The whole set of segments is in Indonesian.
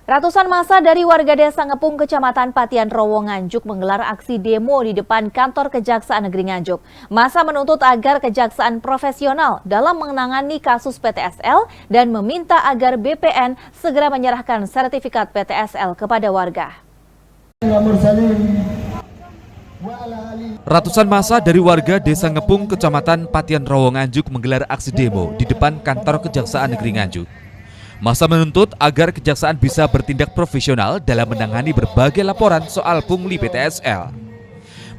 Ratusan massa dari warga desa Ngepung, Kecamatan Patian Rowo, Nganjuk menggelar aksi demo di depan kantor Kejaksaan Negeri Nganjuk. Massa menuntut agar kejaksaan profesional dalam menangani kasus PTSL dan meminta agar BPN segera menyerahkan sertifikat PTSL kepada warga. Ratusan massa dari warga desa Ngepung, Kecamatan Patian Rowo, Nganjuk menggelar aksi demo di depan kantor Kejaksaan Negeri Nganjuk. Massa menuntut agar kejaksaan bisa bertindak profesional dalam menangani berbagai laporan soal pungli PTSL.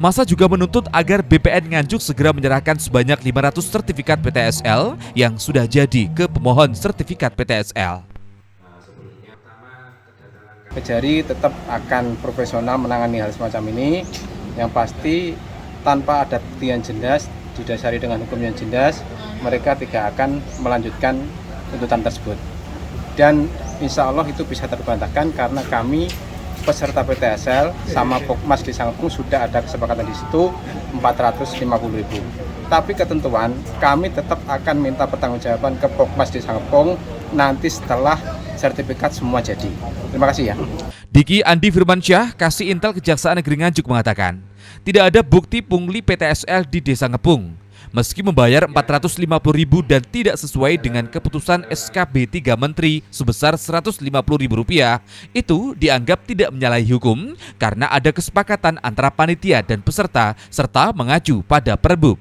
Massa juga menuntut agar BPN Nganjuk segera menyerahkan sebanyak 500 sertifikat PTSL yang sudah jadi ke pemohon sertifikat PTSL. Kejari tetap akan profesional menangani hal semacam ini, yang pasti tanpa ada bukti yang jelas, didasari dengan hukum yang jelas, mereka tidak akan melanjutkan tuntutan tersebut. Dan insya Allah itu bisa terbantahkan karena kami peserta PTSL sama Pokmas di Ngepung sudah ada kesepakatan di situ 450.000. Tapi ketentuan kami tetap akan minta pertanggungjawaban ke Pokmas di Ngepung nanti setelah sertifikat semua jadi. Terima kasih ya. Diki Andi Firmansyah, Kasih Intel Kejaksaan Negeri Nganjuk mengatakan, tidak ada bukti pungli PTSL di Desa Ngepung. Meski membayar 450.000 dan tidak sesuai dengan keputusan SKB 3 Menteri sebesar Rp150.000, itu dianggap tidak menyalahi hukum karena ada kesepakatan antara panitia dan peserta serta mengacu pada Perbub.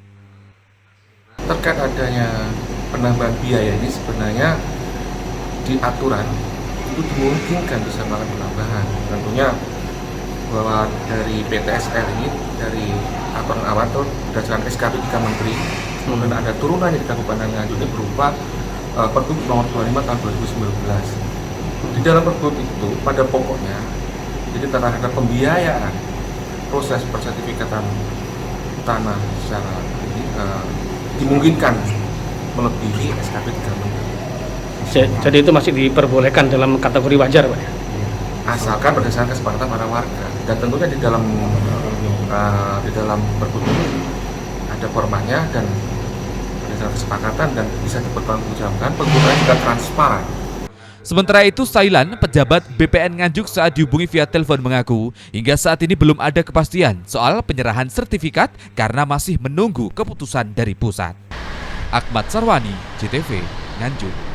Terkait adanya penambahan biaya ini sebenarnya di aturan itu dimungkinkan bisa melakukan penambahan. Tentunya bahwa dari PTSL ini dari aturan awal itu berdasarkan SKB 3 Menteri, kemudian ada turunannya di Kabupaten Nganjuk ini berupa Perbub nomor 25 tahun 2019. Di dalam Perbub itu pada pokoknya jadi terhadap pembiayaan proses persertifikatan tanah secara ini dimungkinkan melebihi SKB 3 Menteri. Jadi itu masih diperbolehkan dalam kategori wajar, Pak? Asalkan berdasarkan kesepakatan para warga, dan tentunya di dalam Perbub ini ada formatnya dan berdasarkan kesepakatan dan bisa dipertanggungjawabkan, penggunaan juga transparan. Sementara itu, Sailan, pejabat BPN Nganjuk saat dihubungi via telepon mengaku hingga saat ini belum ada kepastian soal penyerahan sertifikat karena masih menunggu keputusan dari pusat. Ahmad Sarwani, JTV, Nganjuk.